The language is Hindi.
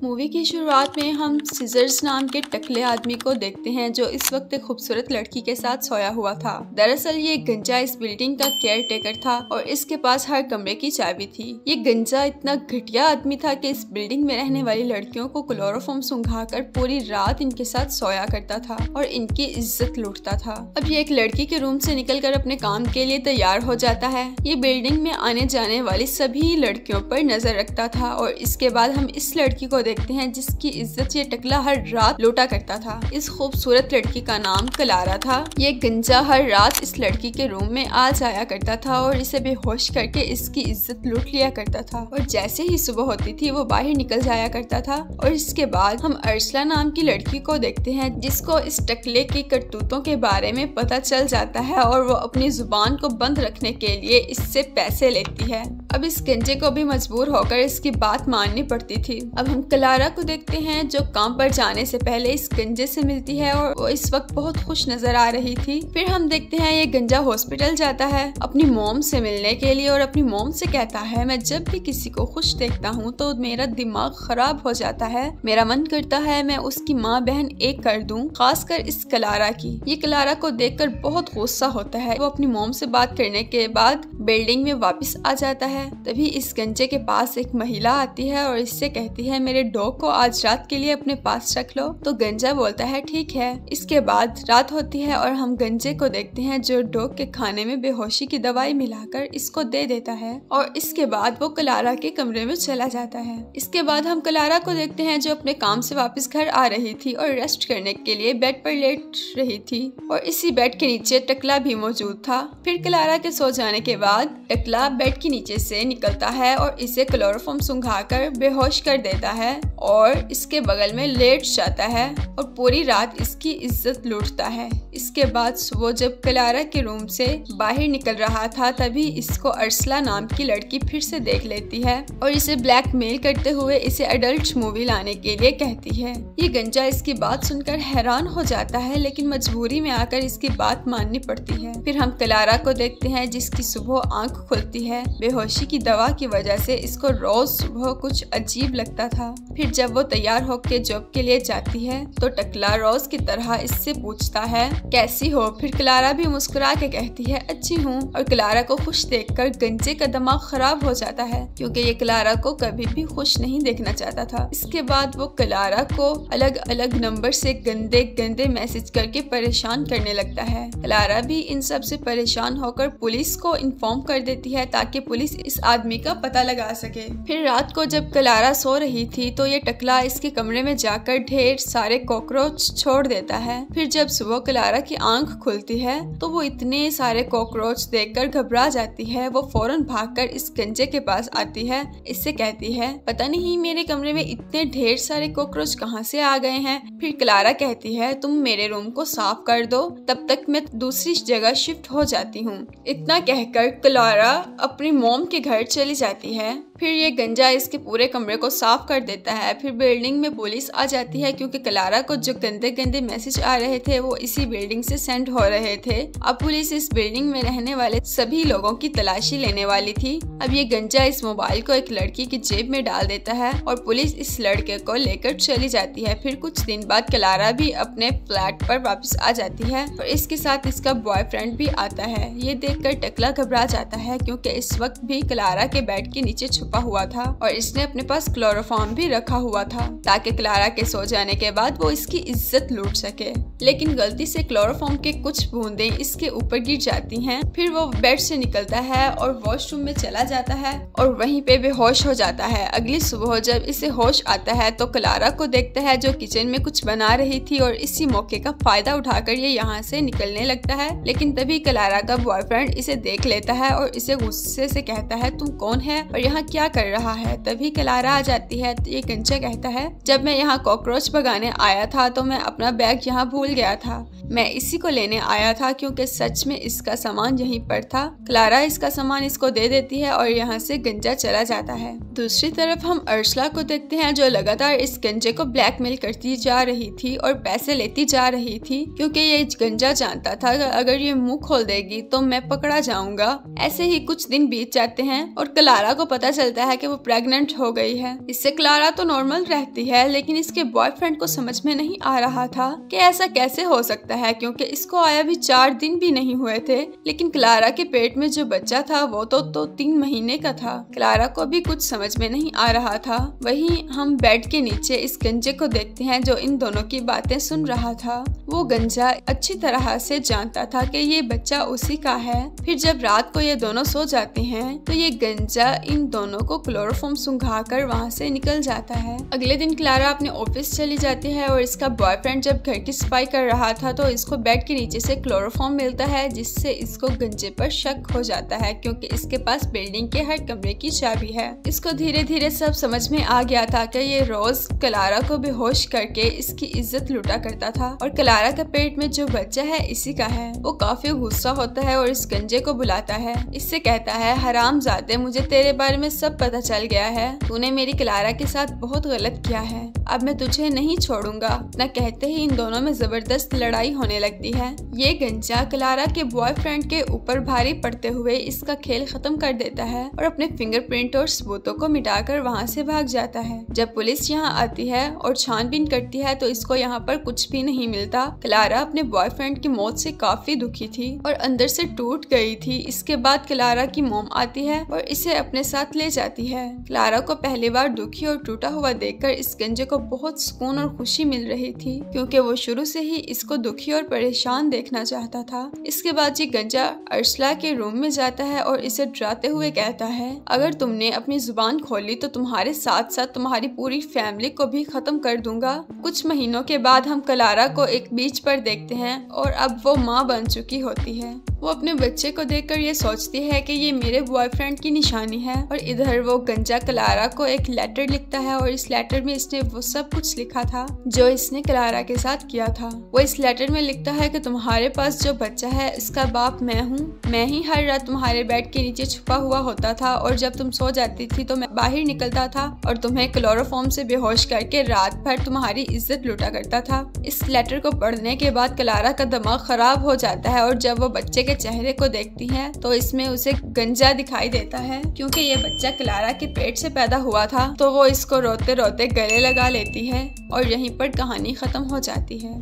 मूवी की शुरुआत में हम सीजर्स नाम के टकले आदमी को देखते हैं जो इस वक्त एक खूबसूरत लड़की के साथ सोया हुआ था। दरअसल ये गंजा इस बिल्डिंग का केयर टेकर था और इसके पास हर कमरे की चाबी थी। ये गंजा इतना घटिया आदमी था कि इस बिल्डिंग में रहने वाली लड़कियों को क्लोरोफॉर्म सुंघाकर पूरी रात इनके साथ सोया करता था और इनकी इज्जत लूटता था। अब ये एक लड़की के रूम से निकलकर अपने काम के लिए तैयार हो जाता है। ये बिल्डिंग में आने जाने वाली सभी लड़कियों पर नजर रखता था और इसके बाद हम इस लड़की को देखते हैं जिसकी इज्जत ये टकला हर रात लूटा करता था। इस खूबसूरत लड़की का नाम क्लारा था। ये गंजा हर रात इस लड़की के रूम में आ जाया करता था और इसे बेहोश करके इसकी इज्जत लूट लिया करता था और जैसे ही सुबह होती थी वो बाहर निकल जाया करता था। और इसके बाद हम अर्सला नाम की लड़की को देखते हैं जिसको इस टकले की करतूतों के बारे में पता चल जाता है और वो अपनी जुबान को बंद रखने के लिए इससे पैसे लेती है। अब इस गंजे को भी मजबूर होकर इसकी बात माननी पड़ती थी। अब हम क्लारा को देखते हैं जो काम पर जाने से पहले इस गंजे से मिलती है और वो इस वक्त बहुत खुश नजर आ रही थी। फिर हम देखते हैं ये गंजा हॉस्पिटल जाता है अपनी मॉम से मिलने के लिए और अपनी मॉम से कहता है मैं जब भी किसी को खुश देखता हूँ तो मेरा दिमाग खराब हो जाता है, मेरा मन करता है मैं उसकी माँ बहन एक कर दूं, खासकर इस क्लारा की। ये क्लारा को देखकर बहुत गुस्सा होता है। वो अपनी मॉम से बात करने के बाद बिल्डिंग में वापस आ जाता है। तभी इस गंजे के पास एक महिला आती है और इससे कहती है मेरे डॉग को आज रात के लिए अपने पास रख लो। तो गंजा बोलता है ठीक है। इसके बाद रात होती है और हम गंजे को देखते हैं जो डॉग के खाने में बेहोशी की दवाई मिलाकर इसको दे देता है और इसके बाद वो क्लारा के कमरे में चला जाता है। इसके बाद हम क्लारा को देखते हैं जो अपने काम से वापस घर आ रही थी और रेस्ट करने के लिए बेड पर लेट रही थी और इसी बेड के नीचे टकला भी मौजूद था। फिर क्लारा के सो जाने के बाद टकला बेड के नीचे से निकलता है और इसे क्लोरोफॉर्म सुंघाकर बेहोश कर देता है और इसके बगल में लेट जाता है और पूरी रात इसकी इज्जत लूटता है। इसके बाद सुबह जब क्लारा के रूम से बाहर निकल रहा था तभी इसको अर्सला नाम की लड़की फिर से देख लेती है और इसे ब्लैकमेल करते हुए इसे एडल्ट मूवी लाने के लिए कहती है। ये गंजा इसकी बात सुनकर हैरान हो जाता है लेकिन मजबूरी में आकर इसकी बात माननी पड़ती है। फिर हम क्लारा को देखते हैं जिसकी सुबह आंख खुलती है। बेहोशी की दवा की वजह से इसको रोज सुबह कुछ अजीब लगता था। फिर जब वो तैयार होकर जॉब के लिए जाती है तो टकला रोज की तरह इससे पूछता है कैसी हो। फिर क्लारा भी मुस्कुरा के कहती है अच्छी हूँ और क्लारा को खुश देखकर गंजे का दिमाग खराब हो जाता है क्योंकि ये क्लारा को कभी भी खुश नहीं देखना चाहता था। इसके बाद वो क्लारा को अलग अलग नंबर से गंदे गंदे मैसेज करके परेशान करने लगता है। क्लारा भी इन सब से परेशान होकर पुलिस को इन्फॉर्म कर देती है ताकि पुलिस इस आदमी का पता लगा सके। फिर रात को जब क्लारा सो रही थी तो ये टकला इसके कमरे में जाकर ढेर सारे कॉकरोच छोड़ देता है। फिर जब सुबह क्लारा की आंख खुलती है तो वो इतने सारे कॉकरोच देखकर घबरा जाती है। वो फौरन भागकर इस गंजे के पास आती है। इससे कहती है पता नहीं मेरे कमरे में इतने ढेर सारे कॉकरोच कहाँ से आ गए हैं। फिर क्लारा कहती है तुम मेरे रूम को साफ कर दो तब तक मैं दूसरी जगह शिफ्ट हो जाती हूँ। इतना कहकर क्लारा अपनी मॉम के घर चली जाती है। फिर ये गंजा इसके पूरे कमरे को साफ कर देता है। फिर बिल्डिंग में पुलिस आ जाती है क्योंकि क्लारा को जो गंदे गंदे मैसेज आ रहे थे वो इसी बिल्डिंग से सेंड हो रहे थे। अब पुलिस इस बिल्डिंग में रहने वाले सभी लोगों की तलाशी लेने वाली थी। अब ये गंजा इस मोबाइल को एक लड़की की जेब में डाल देता है और पुलिस इस लड़के को लेकर चली जाती है। फिर कुछ दिन बाद क्लारा भी अपने फ्लैट पर वापस आ जाती है और इसके साथ इसका बॉयफ्रेंड भी आता है। ये देखकर टकला घबरा जाता है क्योंकि इस वक्त भी क्लारा के बेड के नीचे छुपा हुआ था और इसने अपने पास क्लोरोफॉर्म भी रखा हुआ था ताकि क्लारा के सो जाने के बाद वो इसकी इज्जत लूट सके। लेकिन गलती से क्लोरोफॉर्म के कुछ बूंदें इसके ऊपर गिर जाती हैं। फिर वो बेड से निकलता है और वॉशरूम में चला जाता है और वहीं पे बेहोश हो जाता है। अगली सुबह जब इसे होश आता है तो क्लारा को देखता है जो किचन में कुछ बना रही थी और इसी मौके का फायदा उठाकर ये यहाँ से निकलने लगता है। लेकिन तभी क्लारा का बॉयफ्रेंड इसे देख लेता है और इसे गुस्से से कहता है तुम कौन है और यहाँ क्या कर रहा है। तभी क्लारा आ जाती है। तो ये गंजा कहता है जब मैं यहाँ कॉकरोच भगाने आया था तो मैं अपना बैग यहाँ भूल गया था। मैं इसी को लेने आया था क्योंकि सच में इसका सामान यहीं पर था। क्लारा इसका सामान इसको दे देती है और यहाँ से गंजा चला जाता है। दूसरी तरफ हम अर्सला को देखते हैं जो लगातार इस गंजे को ब्लैकमेल करती जा रही थी और पैसे लेती जा रही थी क्योंकि ये गंजा जानता था अगर ये मुंह खोल देगी तो मैं पकड़ा जाऊंगा। ऐसे ही कुछ दिन बीत जाते हैं और क्लारा को पता चलता है कि वो प्रेग्नेंट हो गई है। इससे क्लारा तो नॉर्मल रहती है, लेकिन इसके बॉयफ्रेंड को समझ में नहीं आ रहा था कि ऐसा कैसे हो सकता है, क्योंकि इसको आया भी 4 दिन भी नहीं हुए थे, लेकिन क्लारा के पेट में जो बच्चा था वो तो 3 महीने का था। क्लारा को भी कुछ समझ में नहीं आ रहा था। वहीं हम बेड के नीचे इस गंजे को देखते हैं जो इन दोनों की बातें सुन रहा था। वो गंजा अच्छी तरह से जानता था कि ये बच्चा उसी का है। फिर जब रात को ये दोनों सो जाते हैं तो ये गंजा इन दोनों को क्लोरोफॉर्म सुंघाकर वहाँ से निकल जाता है। अगले दिन क्लारा अपने ऑफिस चली जाती है और इसका बॉयफ्रेंड जब घर की सफाई कर रहा था तो इसको बेड के नीचे से क्लोरोफॉर्म मिलता है, जिससे इसको गंजे पर शक हो जाता है, क्योंकि इसके पास बिल्डिंग के हर कमरे की चाबी है। इसको धीरे धीरे सब समझ में आ गया था कि ये रोज क्लारा को बेहोश करके इसकी इज्जत लूटा करता था और क्लारा के पेट में जो बच्चा है इसी का है। वो काफी गुस्सा होता है और इस गंजे को बुलाता है। इससे कहता है, हरामजादे, मुझे तेरे बारे में सब पता चल गया है। तूने मेरी क्लारा के साथ बहुत गलत किया है। अब मैं तुझे नहीं छोड़ूंगा। न कहते ही इन दोनों में जबरदस्त लड़ाई होने लगती है। ये गंजा क्लारा के बॉयफ्रेंड के ऊपर भारी पड़ते हुए इसका खेल खत्म कर देता है और अपने फिंगरप्रिंट और सबूतों को मिटाकर वहाँ से भाग जाता है। जब पुलिस यहाँ आती है और छानबीन करती है तो इसको यहाँ पर कुछ भी नहीं मिलता। क्लारा अपने बॉयफ्रेंड की मौत से काफी दुखी थी और अंदर से टूट गई थी। इसके बाद क्लारा की मॉम आती है और इसे अपने साथ ले जाती है। क्लारा को पहली बार दुखी और टूटा हुआ देखकर इस गंजे को बहुत सुकून और खुशी मिल रही थी, क्योंकि वो शुरू से ही इसको दुखी और परेशान देखना चाहता था। इसके बाद ये गंजा अर्सला के रूम में जाता है और इसे डराते हुए कहता है, अगर तुमने अपनी जुबान खोली तो तुम्हारे साथ साथ तुम्हारी पूरी फैमिली को भी खत्म कर दूंगा। कुछ महीनों के बाद हम क्लारा को एक बीच पर देखते हैं और अब वो माँ बन चुकी होती है। वो अपने बच्चे को देखकर ये सोचती है कि ये मेरे बॉयफ्रेंड की निशानी है। और इधर वो गंजा क्लारा को एक लेटर लिखता है और इस लेटर में इसने वो सब कुछ लिखा था जो इसने क्लारा के साथ किया था। वो इस लेटर में लिखता है कि तुम्हारे पास जो बच्चा है इसका बाप मैं हूँ। मैं ही हर रात तुम्हारे बेड के नीचे छुपा हुआ होता था और जब तुम सो जाती थी तो मैं बाहर निकलता था और तुम्हें क्लोरोफॉर्म से बेहोश करके रात भर तुम्हारी इज्जत लूटा करता था। इस लेटर को पढ़ने के बाद क्लारा का दिमाग खराब हो जाता है और जब वो बच्चे के चेहरे को देखती है तो इसमें उसे गंजा दिखाई देता है, क्योंकि ये बच्चा क्लारा के पेट से पैदा हुआ था। तो वो इसको रोते रोते गले लगा लेती है और यहीं पर कहानी खत्म हो जाती है।